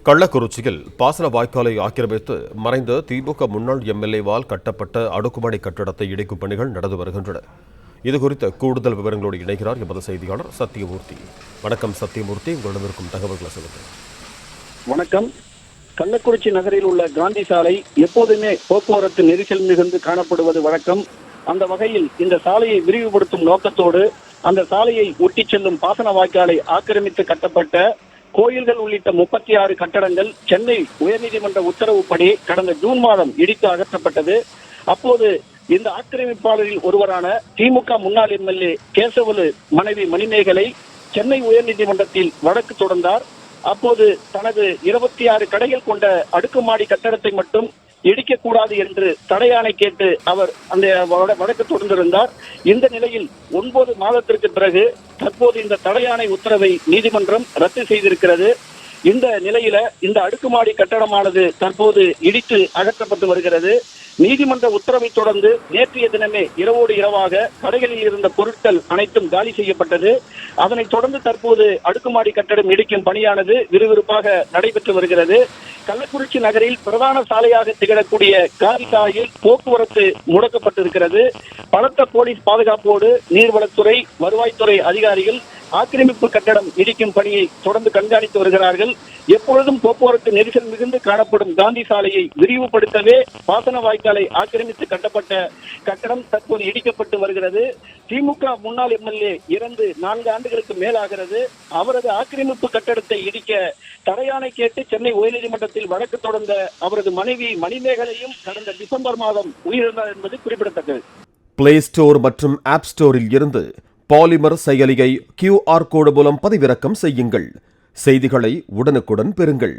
கள்ளக்குறிச்சியில் பாசன வாய்க்காலை ஆக்கிரமித்து மறைந்த திமுக முன்னாள் எம்எல்ஏவால் கட்டப்பட்ட அடுக்குமாடி கட்டடத்தை இடிக்கும் பணிகள் நடந்து வருகின்றன. இதுகுறித்த கூடுதல் விவரங்களோடு இணைகிறார் எமது செய்தியாளர் சத்தியமூர்த்தி. வணக்கம் சத்தியமூர்த்தி, உங்களிடம் இருக்கும் தகவல்களை சொல்லுங்கள். வணக்கம். கள்ளக்குறிச்சி நகரில் உள்ள காந்தி சாலை எப்போதுமே போக்குவரத்து நெரிசல் மிகுந்து காணப்படுவது வழக்கம். அந்த வகையில் இந்த சாலையை விரிவுபடுத்தும் நோக்கத்தோடு அந்த சாலையை ஒட்டி செல்லும் பாசன வாய்க்காலை ஆக்கிரமித்து கட்டப்பட்ட கோயில்கள் உள்ளிட்ட 36 கட்டடங்கள் சென்னை உயர்நீதிமன்ற உத்தரவுப்படி கடந்த ஜூன் மாதம் இடித்து அகற்றப்பட்டது. அப்போது இந்த ஆக்கிரமிப்பாளரில் ஒருவரான திமுக முன்னாள் எம்எல்ஏ கேசவலு மனைவி மணிமேகலை சென்னை உயர்நீதிமன்றத்தில் வழக்கு தொடர்ந்தார். அப்போது தனது 26 கடைகள் கொண்ட அடுக்குமாடி கட்டடத்தை மட்டும் இடிக்கக்கூடாது என்று தடையாணை கேட்டு அவர் அந்த வழக்கு தொடர்ந்திருந்தார். இந்த நிலையில் 9 மாதத்திற்கு பிறகு தற்போது இந்த தடையாணை உத்தரவை நீதிமன்றம் ரத்து செய்திருக்கிறது. இந்த நிலையில இந்த அடுக்குமாடி கட்டடமானது தற்போது இடித்து அகற்றப்பட்டு வருகிறது. நீதிமன்ற உத்தரவை தொடர்ந்து நேற்றைய தினமே இரவோடு இரவாக கடைகளில் இருந்த பொருட்கள் அனைத்தும் காலி செய்யப்பட்டது. அதனைத் தொடர்ந்து தற்போது அடுக்குமாடி கட்டடம் இடிக்கும் பணியானது விறுவிறுப்பாக நடைபெற்று வருகிறது. கள்ளக்குறிச்சி நகரில் பிரதான சாலையாக திகழக்கூடிய காந்தி சாலையில் போக்குவரத்து முடக்கப்பட்டிருக்கிறது. பலத்த போலீஸ் பாதுகாப்போடு நீர்வளத்துறை, வருவாய்த்துறை அதிகாரிகள் ஆக்கிரமிப்பு கட்டடம் இடிக்கும் பணியை தொடர்ந்து கண்காணித்து வருகிறார்கள். எப்பொழுதும் போக்குவரத்து நெரிசல் மிகுந்து காணப்படும் காந்தி சாலையை விரிவுபடுத்தவே பாசன வாய்க்காலை ஆக்கிரமித்து கட்டப்பட்ட கட்டடம் தற்போது இடிக்கப்பட்டு வருகிறது. திமுக முன்னாள் எம்எல்ஏ இறந்து 4 ஆண்டுகளுக்கு மேலாகிறது. அவரது ஆக்கிரமிப்பு கட்டடத்தை இடிக்க தடையாணை கேட்டு சென்னை உயர்நீதிமன்றத்தில் வழக்கு தொடர்ந்த அவரது மனைவி மணிமேகலையும் கடந்த டிசம்பர் மாதம் உயிரிழந்தார் என்பது குறிப்பிடத்தக்கது. பிளே ஸ்டோர் மற்றும் ஆப் ஸ்டோரில் இருந்து பாலிமர் செயலியை QR கோடு மூலம் பதிவிறக்கம் செய்யுங்கள். செய்திகளை உடனுக்குடன் பெறுங்கள்.